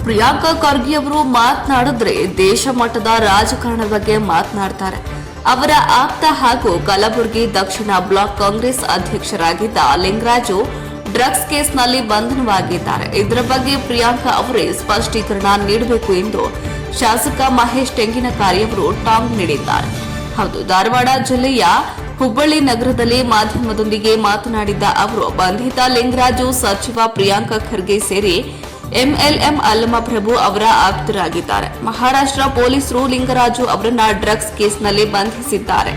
ಪ್ರಿಯಾಂಕಾ ಖರ್ಗೆ ಅವರು ಮಾತನಾಡಿದ್ರೆ ದೇಶ ಮಟ್ಟದ ರಾಜಕಾರಣದ ಬಗ್ಗೆ ಮಾತನಾಡ್ತಾರೆ. ಅವರ ಆಪ್ತ ಹಾಗೂ ಕಲಬುರಗಿ ದಕ್ಷಿಣ ಬ್ಲಾಕ್ ಕಾಂಗ್ರೆಸ್ ಅಧ್ಯಕ್ಷರಾಗಿದ್ದ ಲಿಂಗರಾಜು ಡ್ರಗ್ಸ್ ಕೇಸ್ನಲ್ಲಿ ಬಂಧನವಾಗಿದ್ದಾರೆ. ಇದರ ಬಗ್ಗೆ ಪ್ರಿಯಾಂಕಾ ಅವರೇ ಸ್ಪಷ್ಟೀಕರಣ ನೀಡಬೇಕು ಎಂದು ಶಾಸಕ ಮಹೇಶ್ ತೆಂಗಿನಕಾರಿ ಅವರು ಟಾಂಗ್ ನೀಡಿದ್ದಾರೆ. ಹೌದು, ಧಾರವಾಡ ಜಿಲ್ಲೆಯ ಹುಬ್ಬಳ್ಳಿ ನಗರದಲ್ಲಿ ಮಾಧ್ಯಮದೊಂದಿಗೆ ಮಾತನಾಡಿದ್ದ ಅವರು, ಬಂಧಿತ ಲಿಂಗರಾಜು ಸಚಿವ ಪ್ರಿಯಾಂಕಾ ಖರ್ಗೆ ಸೇರಿ ಎಂಎಲ್ಎಂ ಅಲ್ಲಮಪ್ರಭು ಅವರ ಆಪ್ತರಾಗಿದ್ದಾರೆ. ಮಹಾರಾಷ್ಟ್ರ ಪೊಲೀಸರು ಲಿಂಗರಾಜು ಅವರನ್ನ ಡ್ರಗ್ಸ್ ಕೇಸ್ನಲ್ಲಿ ಬಂಧಿಸಿದ್ದಾರೆ.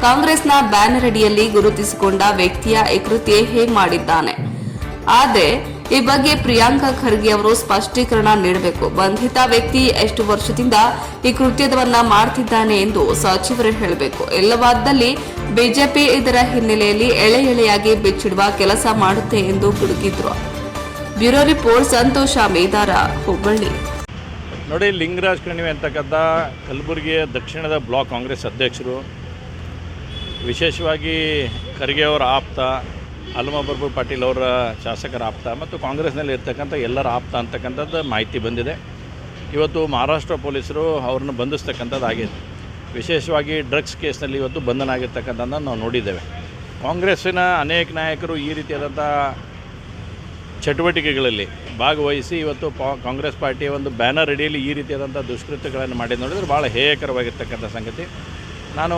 ಕಾಂಗ್ರೆಸ್ನ ಬ್ಯಾನರ್ ಅಡಿಯಲ್ಲಿ ಗುರುತಿಸಿಕೊಂಡ ವ್ಯಕ್ತಿಯ ಈ ಕೃತ್ಯ ಹೇಗೆ ಮಾಡಿದ್ದಾನೆ, ಆದರೆ ಈ ಬಗ್ಗೆ ಪ್ರಿಯಾಂಕಾ ಖರ್ಗೆ ಅವರು ಸ್ಪಷ್ಟೀಕರಣ ನೀಡಬೇಕು. ಬಂಧಿತ ವ್ಯಕ್ತಿ ಎಷ್ಟು ವರ್ಷದಿಂದ ಈ ಕೃತ್ಯವನ್ನ ಮಾಡ್ತಿದ್ದಾನೆ ಎಂದು ಸಚಿವರು ಹೇಳಬೇಕು. ಇಲ್ಲವಾದಲ್ಲಿ ಬಿಜೆಪಿ ಇದರ ಹಿನ್ನೆಲೆಯಲ್ಲಿ ಎಳೆಯಾಗಿ ಬಿಚ್ಚಿಡುವ ಕೆಲಸ ಮಾಡುತ್ತೆ ಎಂದು ಗುಡುಗಿದ್ರು. ಬ್ಯೂರೋ ರಿಪೋರ್ಟ್ ಸಂತೋಷ ಮೇದಾರ, ಹುಬ್ಬಳ್ಳಿ. ನೋಡಿ, ಲಿಂಗರಾಜ್ ಕಣಿವೆ ಅಂತಕ್ಕಂಥ ಕಲಬುರಗಿಯ ದಕ್ಷಿಣದ ಬ್ಲಾಕ್ ಕಾಂಗ್ರೆಸ್ ಅಧ್ಯಕ್ಷರು, ವಿಶೇಷವಾಗಿ ಖರ್ಗೆ ಅವರ ಆಪ್ತ, ಅಲ್ಲಮಪ್ರಭು ಪಾಟೀಲ್ ಅವರ ಶಾಸಕರ ಆಪ್ತ ಮತ್ತು ಕಾಂಗ್ರೆಸ್ನಲ್ಲಿ ಇರ್ತಕ್ಕಂಥ ಎಲ್ಲರ ಆಪ್ತ ಅಂತಕ್ಕಂಥದ್ದು ಮಾಹಿತಿ ಬಂದಿದೆ. ಇವತ್ತು ಮಹಾರಾಷ್ಟ್ರ ಪೊಲೀಸರು ಅವ್ರನ್ನ ಬಂಧಿಸ್ತಕ್ಕಂಥದ್ದು ಆಗಿದೆ. ವಿಶೇಷವಾಗಿ ಡ್ರಗ್ಸ್ ಕೇಸ್ನಲ್ಲಿ ಇವತ್ತು ಬಂಧನ ಆಗಿರ್ತಕ್ಕಂಥದ್ದನ್ನು ನಾವು ನೋಡಿದ್ದೇವೆ. ಕಾಂಗ್ರೆಸ್ಸಿನ ಅನೇಕ ನಾಯಕರು ಈ ರೀತಿಯಾದಂಥ ಚಟುವಟಿಕೆಗಳಲ್ಲಿ ಭಾಗವಹಿಸಿ ಇವತ್ತು ಕಾಂಗ್ರೆಸ್ ಪಾರ್ಟಿಯ ಒಂದು ಬ್ಯಾನರ್ ಅಡಿಯಲ್ಲಿ ಈ ರೀತಿಯಾದಂಥ ದುಷ್ಕೃತ್ಯಗಳನ್ನು ಮಾಡಿ ನೋಡಿದರೆ ಭಾಳ ಹೇಯಕರವಾಗಿರ್ತಕ್ಕಂಥ ಸಂಗತಿ. ನಾನು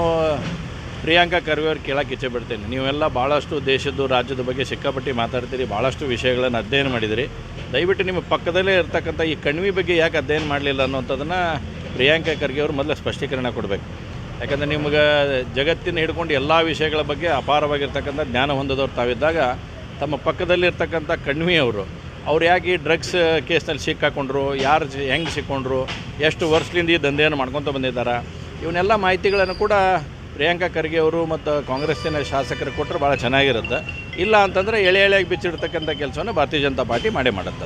ಪ್ರಿಯಾಂಕಾ ಖರ್ಗೆ ಅವ್ರು ಕೇಳೋಕೆ ಇಚ್ಛೆ ಪಡ್ತೇನೆ. ನೀವೆಲ್ಲ ಭಾಳಷ್ಟು ದೇಶದ್ದು ರಾಜ್ಯದ ಬಗ್ಗೆ ಸಿಕ್ಕಾಪಟ್ಟಿ ಮಾತಾಡ್ತೀರಿ, ಭಾಳಷ್ಟು ವಿಷಯಗಳನ್ನು ಅಧ್ಯಯನ ಮಾಡಿದಿರಿ. ದಯವಿಟ್ಟು ನಿಮ್ಮ ಪಕ್ಕದಲ್ಲೇ ಇರ್ತಕ್ಕಂಥ ಈ ಕಣಿವೆ ಬಗ್ಗೆ ಯಾಕೆ ಅಧ್ಯಯನ ಮಾಡಲಿಲ್ಲ ಅನ್ನೋಂಥದ್ದನ್ನು ಪ್ರಿಯಾಂಕಾ ಖರ್ಗೆ ಅವರು ಮೊದಲು ಸ್ಪಷ್ಟೀಕರಣ ಕೊಡಬೇಕು. ಯಾಕಂದರೆ ನಿಮ್ಗೆ ಜಗತ್ತಿನ ಹಿಡ್ಕೊಂಡು ಎಲ್ಲ ವಿಷಯಗಳ ಬಗ್ಗೆ ಅಪಾರವಾಗಿರ್ತಕ್ಕಂಥ ಜ್ಞಾನ ಹೊಂದಿದವ್ರು ತಾವಿದ್ದಾಗ ತಮ್ಮ ಪಕ್ಕದಲ್ಲಿರ್ತಕ್ಕಂಥ ಕಣ್ವಿಯವರು ಅವ್ರು ಯಾಕೆ ಈ ಡ್ರಗ್ಸ್ ಕೇಸ್ನಲ್ಲಿ ಸಿಕ್ಕಾಕೊಂಡ್ರು, ಯಾರು ಹೆಂಗೆ ಸಿಕ್ಕೊಂಡ್ರು, ಎಷ್ಟು ವರ್ಷದಿಂದ ಈ ದಂಧೆಯನ್ನು ಮಾಡ್ಕೊತ ಬಂದಿದ್ದಾರೆ, ಇವನ್ನೆಲ್ಲ ಮಾಹಿತಿಗಳನ್ನು ಕೂಡ ಪ್ರಿಯಾಂಕಾ ಖರ್ಗೆ ಅವರು ಮತ್ತು ಕಾಂಗ್ರೆಸ್ಸಿನ ಶಾಸಕರು ಕೊಟ್ಟರೆ ಭಾಳ ಚೆನ್ನಾಗಿರುತ್ತೆ. ಇಲ್ಲ ಅಂತಂದರೆ ಎಳೆಯಾಗಿ ಬಿಚ್ಚಿಡ್ತಕ್ಕಂಥ ಕೆಲಸವನ್ನು ಭಾರತೀಯ ಜನತಾ ಪಾರ್ಟಿ ಮಾಡೇ ಮಾಡುತ್ತೆ.